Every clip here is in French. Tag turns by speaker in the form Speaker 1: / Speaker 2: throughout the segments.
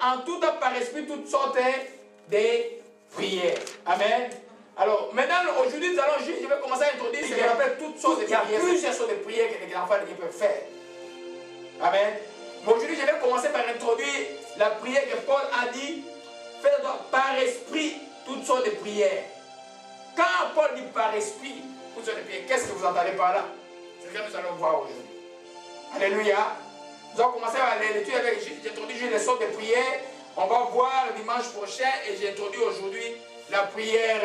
Speaker 1: en tout temps par esprit toutes sortes de prières. Amen. Alors, maintenant, aujourd'hui, nous allons juste, je vais commencer à introduire ce qu'on appelle toutes sortes de prières. Il y a plusieurs sortes de prières que les enfants peuvent faire. Amen. Mais aujourd'hui, je vais commencer par introduire la prière que Paul a dit, faites par esprit toutes sortes de prières. Quand Paul dit par esprit toutes sortes de prières, qu'est-ce que vous entendez par là? C'est ce que nous allons voir aujourd'hui. Alléluia. Nous allons commencer à l'étude avec, j'introduis juste les sortes de prières. On va voir le dimanche prochain et j'introduis aujourd'hui la prière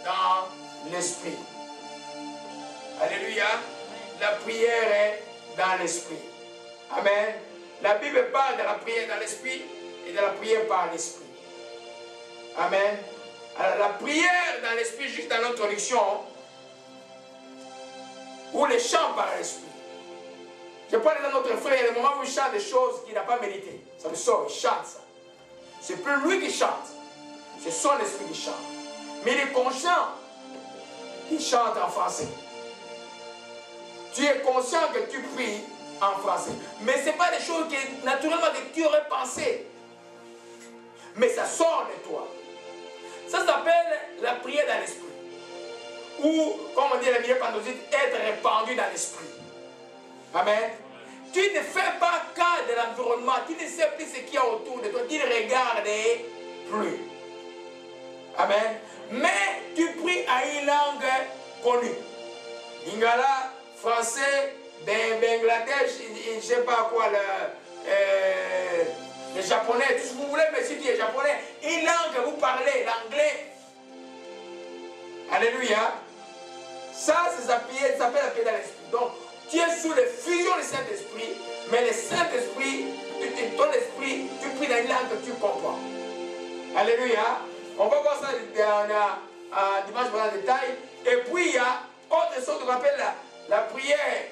Speaker 1: dans l'esprit. Alléluia. La prière est dans l'esprit. Amen. La Bible parle de la prière dans l'esprit et de la prière par l'esprit. Amen. Alors, la prière dans l'esprit, juste dans l'introduction, ou les chants par l'esprit. Je parle de notre frère, il y a des moments où il chante des choses qu'il n'a pas méritées. Ça le sort, il chante ça. C'est plus lui qui chante, c'est son esprit qui chante. Mais il est conscient qu'il chante en français. Tu es conscient que tu pries en français. Mais ce n'est pas des choses que naturellement que tu aurais pensé. Mais ça sort de toi. Ça s'appelle la prière dans l'esprit. Ou, comme on dit la prière pentecôtiste, être répandu dans l'esprit. Amen. Tu ne fais pas cas de l'environnement. Tu ne sais plus ce qu'il y a autour de toi. Tu ne regardes plus. Amen. Mais tu pries à une langue connue. Lingala, français, Bangladesh, je ne sais pas quoi, le japonais, tout ce que vous voulez, mais si tu es japonais, une langue que vous parlez, l'anglais. Alléluia. Ça, ça s'appelle la prière dans l'esprit. Donc, tu es sous la fusion du Saint-Esprit, mais le Saint-Esprit, ton esprit, tu pries dans une langue que tu comprends. Alléluia. On va voir ça dimanche en détail. Et puis, il y a autre chose qu'on appelle la prière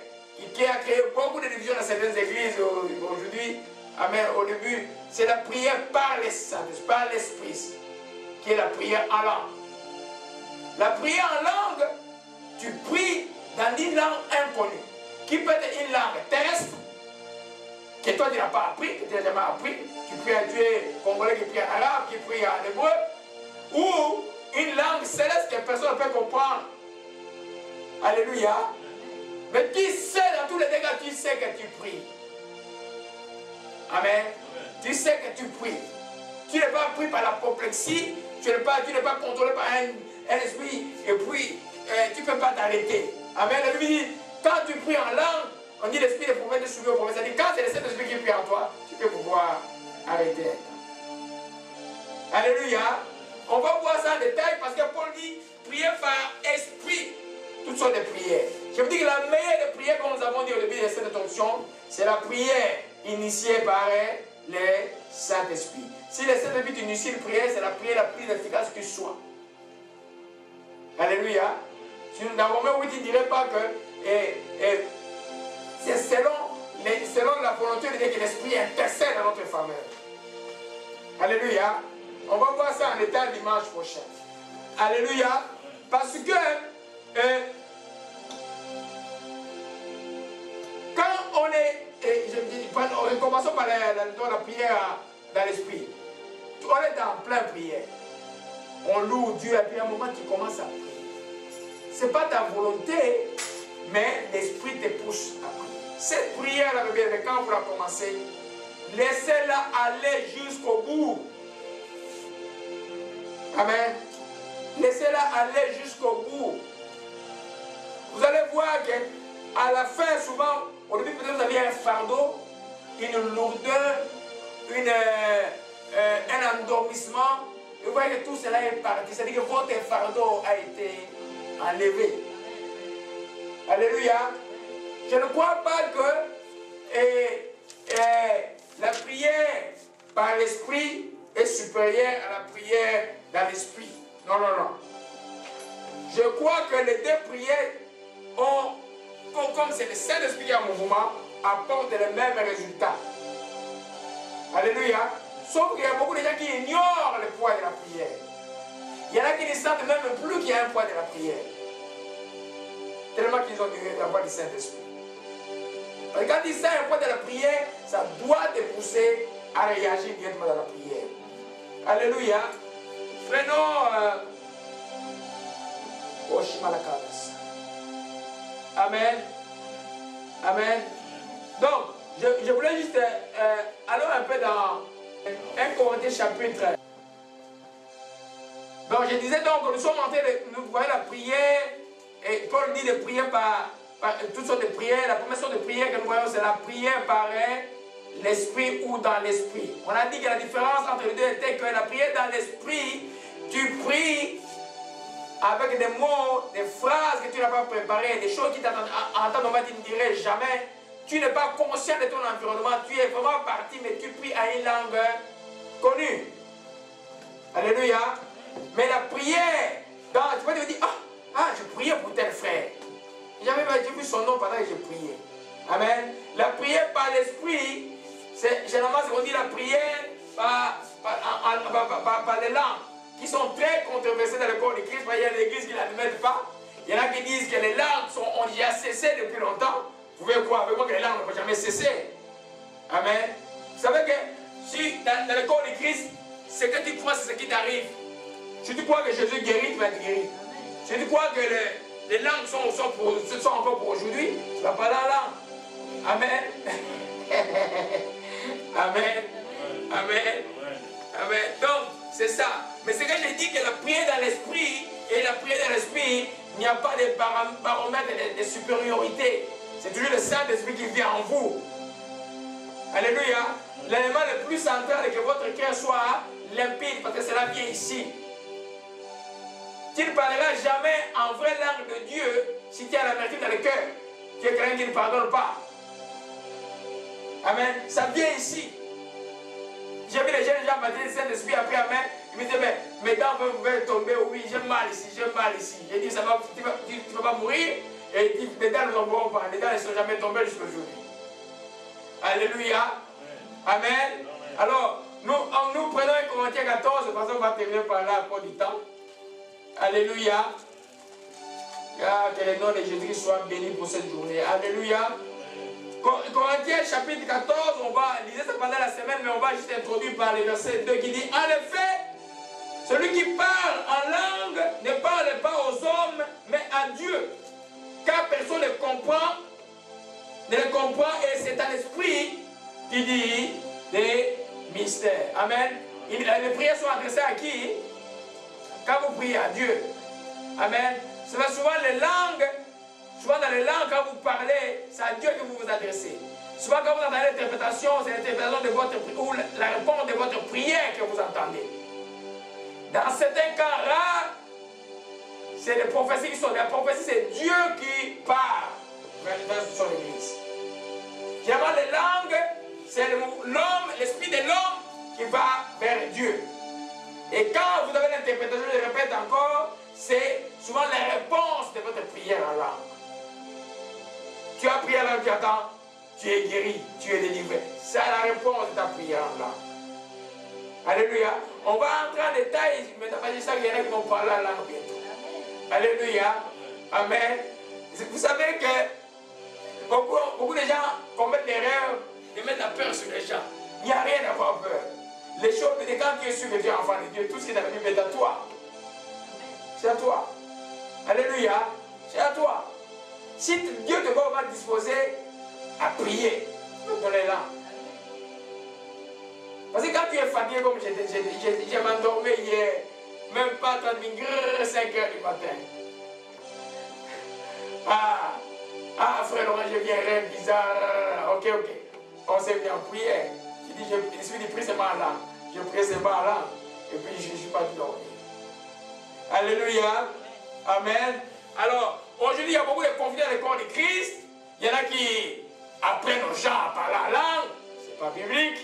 Speaker 1: qui a créé beaucoup de divisions dans certaines églises aujourd'hui. Amen. Au début, c'est la prière par les saints, par l'esprit, qui est la prière en langue. La prière en langue, tu pries dans une langue inconnue, qui peut être une langue terrestre, que toi tu n'as pas appris, que tu n'as jamais appris. Tu pries à Dieu congolais qui prie en arabe, qui prie en hébreu, ou une langue céleste que personne ne peut comprendre. Alléluia. Mais tu sais, dans tous les dégâts, tu sais que tu pries. Amen. Tu sais que tu pries. Tu n'es pas pris par l'apoplexie, tu n'es pas contrôlé par un esprit, et puis tu ne peux pas t'arrêter. Amen. La Bible dit, quand tu pries en langue, on dit l'esprit des prophètes est soumis au prophète. C'est-à-dire, quand c'est le Saint-Esprit qui prie en toi, tu peux pouvoir arrêter. Alléluia. On va voir ça en détail parce que Paul dit, prier par esprit, toutes sortes de prières. Je vous dis que la meilleure des prières, comme nous avons dit au début de cette introduction, c'est la prière initiée par le Saint-Esprit. Si le Saint-Esprit initie une prière, c'est la prière la plus efficace qui soit. Alléluia. Dans Romains 8, il ne dirait pas que c'est selon la volonté de Dieu que l'Esprit intercède dans notre faveur. Alléluia. On va voir ça en détail dimanche prochain. Alléluia. Parce que quand on est, commençons par la prière dans l'esprit. On est en pleine prière. On loue Dieu et puis à un moment tu commences à prier. Ce n'est pas ta volonté, mais l'esprit te pousse à prier. Cette prière-là, quand vous la commencez, laissez-la aller jusqu'au bout. Amen. Laissez-la aller jusqu'au bout. Vous allez voir qu'à la fin, souvent, au début, peut-être vous avez un fardeau, une lourdeur, un endormissement. Et vous voyez que tout cela est parti. C'est-à-dire que votre fardeau a été enlevé. Alléluia. Je ne crois pas que la prière par l'esprit est supérieure à la prière dans l'esprit. Non, non, non. Je crois que les deux prières comme c'est le Saint-Esprit qui est en mouvement, apportent les mêmes résultats. Alléluia. Sauf qu'il y a beaucoup de gens qui ignorent le poids de la prière. Il y en a qui ne sentent même plus qu'il y a un poids de la prière. Tellement qu'ils ont la voix du Saint-Esprit. Parce que quand ils sentent un poids de la prière, ça doit te pousser à réagir directement dans la prière. Alléluia. Prenons Amen. Amen. Donc, je voulais juste aller un peu dans 1 Corinthiens chapitre. Donc, je disais donc, nous sommes en train de, nous voyons la prière, et Paul dit de prier par toutes sortes de prières. La première sorte de prière que nous voyons, c'est la prière par l'esprit ou dans l'esprit. On a dit que la différence entre les deux était que la prière dans l'esprit, tu pries avec des mots, des phrases que tu n'as pas préparées, des choses qui en temps normal tu ne dirais jamais. Tu n'es pas conscient de ton environnement, tu es vraiment parti, mais tu pries à une langue connue. Alléluia. Mais la prière, tu peux te dire, je priais pour tel frère. J'ai vu son nom pendant que j'ai prié. Amen. La prière par l'esprit, généralement, on dit la prière par les langues, qui sont très controversées dans le corps de Christ. Il y a des églises qui ne l'admettent pas. Il y en a qui disent que les langues ont déjà cessé depuis longtemps. Vous pouvez croire avec moi que les langues n'ont jamais cessé. Amen. Vous savez que si dans le corps de Christ, ce que tu crois, c'est ce qui t'arrive. Si tu crois que Jésus guérit, tu vas être guéri. Si tu crois que les langues sont encore pour aujourd'hui, tu vas parler en langue. Amen. Amen. Amen. Amen. Donc, c'est ça. Mais ce que je dis, que la prière dans l'esprit et la prière dans l'esprit, il n'y a pas de baromètre de supériorité. C'est toujours le Saint-Esprit qui vient en vous. Alléluia. L'élément le plus central est que votre cœur soit limpide, parce que cela vient ici. Tu ne parleras jamais en vraie langue de Dieu si tu as l'amertume dans le cœur. Tu es quelqu'un qui ne pardonne pas. Amen. Ça vient ici. J'ai vu les jeunes gens baptisés du Saint-Esprit après Amen. Ils me disaient, mais mes dents veulent tomber. Oui, j'ai mal ici, j'ai mal ici. J'ai dit, tu ne vas pas mourir. Et il dit, les dents ne tomberont pas. Les dents ne sont jamais tombées jusqu'à aujourd'hui. Alléluia. Amen. Alors, nous prenons 1 Corinthiens 14, de toute façon, on va terminer par là à cause du temps. Alléluia. Que le nom de Jésus soit béni pour cette journée. Alléluia. Corinthiens chapitre 14, on va lire ça pendant la semaine, mais on va juste introduire par le verset 2 qui dit, en effet, celui qui parle en langue ne parle pas aux hommes, mais à Dieu. Car personne ne le comprend, et c'est un esprit qui dit des mystères. Amen. Les prières sont adressées à qui? Quand vous priez à Dieu. Amen. C'est souvent les langues, souvent dans les langues, quand vous parlez, c'est à Dieu que vous vous adressez. Souvent quand vous entendez l'interprétation, c'est l'interprétation de votre prière, ou la réponse de votre prière que vous entendez. Dans certains cas rares, c'est les prophéties qui sont. La prophétie, c'est Dieu qui parle vers son église. Généralement, les langues, c'est l'homme, l'esprit de l'homme qui va vers Dieu. Et quand vous avez l'interprétation, je le répète encore, c'est souvent la réponse de votre prière en langue. Tu as prié en langue, tu attends, tu es guéri, tu es délivré. C'est la réponse de ta prière en langue. Alléluia. On va entrer en détail, mais t'as pas dit ça, il y en a qui vont parler en langue bientôt. Alléluia. Amen. Vous savez que beaucoup de gens commettent l'erreur de mettre la peur sur les gens. Il n'y a rien à avoir peur. Les choses, quand tu es sûr que tu es enfant de Dieu, tout ce qui est dans la Bible est à toi. C'est à toi. Alléluia. C'est à toi. Si Dieu te va disposer à prier dans les langues. Parce que quand tu es fatigué, comme j'ai m'endormi hier, même pas 30 minutes, 5 heures du matin. Frère Laurent, je viens, rêve bizarre. Ok. On s'est mis en prière. Je dis, je suis pris seulement en langue. Je prie seulement en langue. Et puis, je ne suis pas dormi. Alléluia. Amen. Alors, aujourd'hui, il y a beaucoup de conflits dans le corps de Christ. Il y en a qui apprennent aux gens à parler en langue. Ce n'est pas biblique.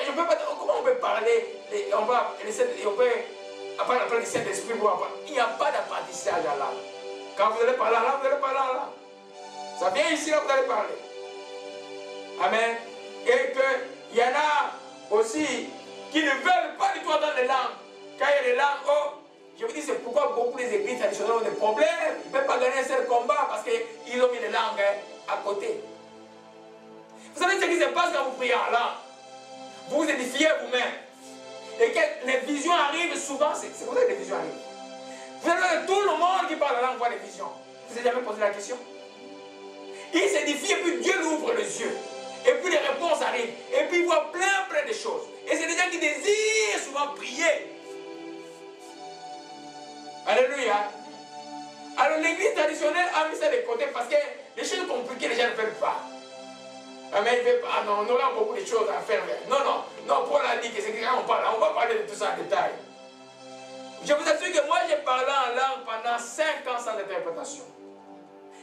Speaker 1: Je peux pas, comment on peut parler, on peut apprendre à parler du Saint-Esprit pour apprendre. Il n'y a pas d'apprentissage en langue. Quand vous allez parler en langue, vous allez parler en langue. Ça vient ici, là, vous allez parler. Amen. Et qu'il y en a aussi qui ne veulent pas du tout entendre les langues. Quand il y a les langues, je vous dis, c'est pourquoi beaucoup des églises traditionnelles ont des problèmes. Ils ne peuvent pas gagner un seul combat parce qu'ils ont mis les langues à côté. Vous savez ce qui se passe quand vous priez en langue? vous édifiez vous-même. Et que les visions arrivent souvent, c'est pour ça que les visions arrivent. Vous avez tout le monde qui parle la langue voit les visions. Vous n'avez jamais posé la question? Il s'édifie et puis Dieu lui ouvre les yeux. Et puis les réponses arrivent. Et puis il voit plein de choses. Et c'est des gens qui désirent souvent prier. Alléluia. Alors l'église traditionnelle a mis ça de côté parce que les choses compliquées, les gens ne veulent pas. Mais il ne veut pas. Non, on aura beaucoup de choses à faire. Non, non. Non, Paul a dit que c'est quand on parle, on va parler de tout ça en détail. Je vous assure que moi, j'ai parlé en langue pendant 5 ans sans interprétation.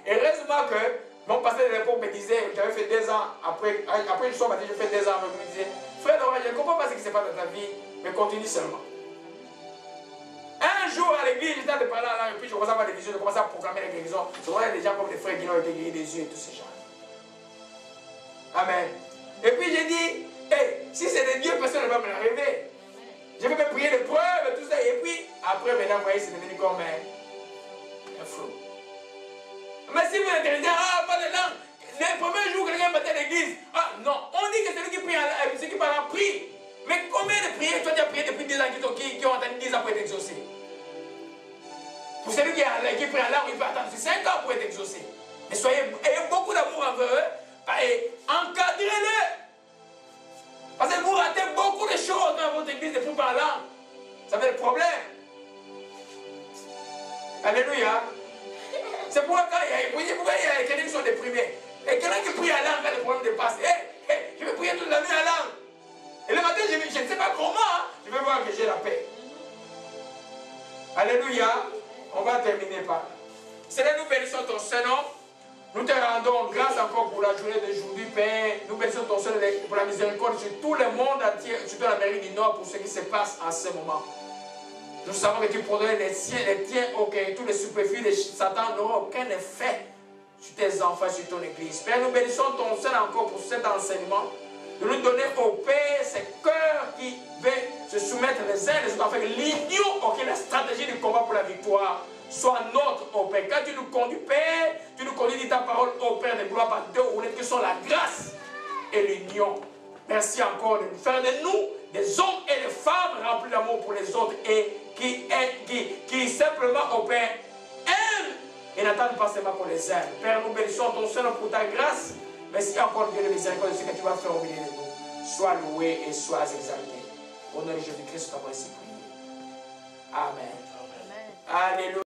Speaker 1: Et heureusement que mon pasteur de l'époque me disait, j'avais fait 2 ans, après je suis baptisé, j'ai fait 2 ans, il me disait, frère, je ne comprends pas ce qui se passe dans ta vie, mais continue seulement. Un jour à l'église, j'étais en train de parler en langue, et puis je commençais à avoir des visions, je commençais à proclamer la guérison. Souvent, il y a des gens comme des frères qui ont été guéris des yeux et tous ces gens. Amen. Et puis j'ai dit, hey, si c'est de Dieu, personne ne va me l'arriver. Je vais me prier de preuves et tout ça. Et puis, après, maintenant, vous voyez, c'est devenu comme un flou. Mais si vous interdisez, pas de langue, le premier jour, quelqu'un battait l'église, non, on dit que celui qui prie, celui qui parle en prie. Mais combien de prières toi tu as prié depuis 10 ans qui ont attendu 10 ans pour être exaucés? Pour celui qui prie en langue, il peut attendre 5 ans pour être exaucé. Mais ayez beaucoup d'amour envers eux et encadrez-le. Parce que vous ratez beaucoup de choses dans votre église de prier en langue. Ça fait des problèmes. Alléluia. C'est pourquoi il y a quelqu'un qui sont déprimés. Et quelqu'un qui prie en langue quand le problème dépasse. Je vais prier toute la nuit en langue. Et le matin, je ne sais pas comment, je vais voir que j'ai la paix. Alléluia. On va terminer par là. Seigneur, nous bénissons ton Saint-Nom. Nous te rendons grâce encore pour la journée d'aujourd'hui, Père. Nous bénissons ton Saint-Nom pour la miséricorde sur tout le monde entier, surtout l'Amérique du Nord, pour ce qui se passe en ce moment. Nous savons que tu pardonnes les tiens, ok, tous les superflus de Satan n'auront aucun effet sur tes enfants, sur ton église. Père, nous bénissons ton Saint encore pour cet enseignement. De nous donner au Père ces cœurs qui veulent se soumettre les uns les autres, afin que l'union, ok, la stratégie du combat pour la victoire soit notre, au Père. Quand tu nous conduis, Père, tu nous conduis dans ta parole, au Père de gloire, par deux ou que sont la grâce et l'union. Merci encore de faire de nous des hommes et des femmes remplis d'amour pour les autres et qui simplement, au Père, aiment et n'attendent pas seulement qu'on les aime. Père, nous bénissons ton Seigneur pour ta grâce. Merci encore, Dieu de miséricorde, de ce que tu vas faire au milieu de nous. Sois loué et sois exalté. Au nom de Jésus-Christ, nous t'avons ainsi prié. Amen. Alléluia.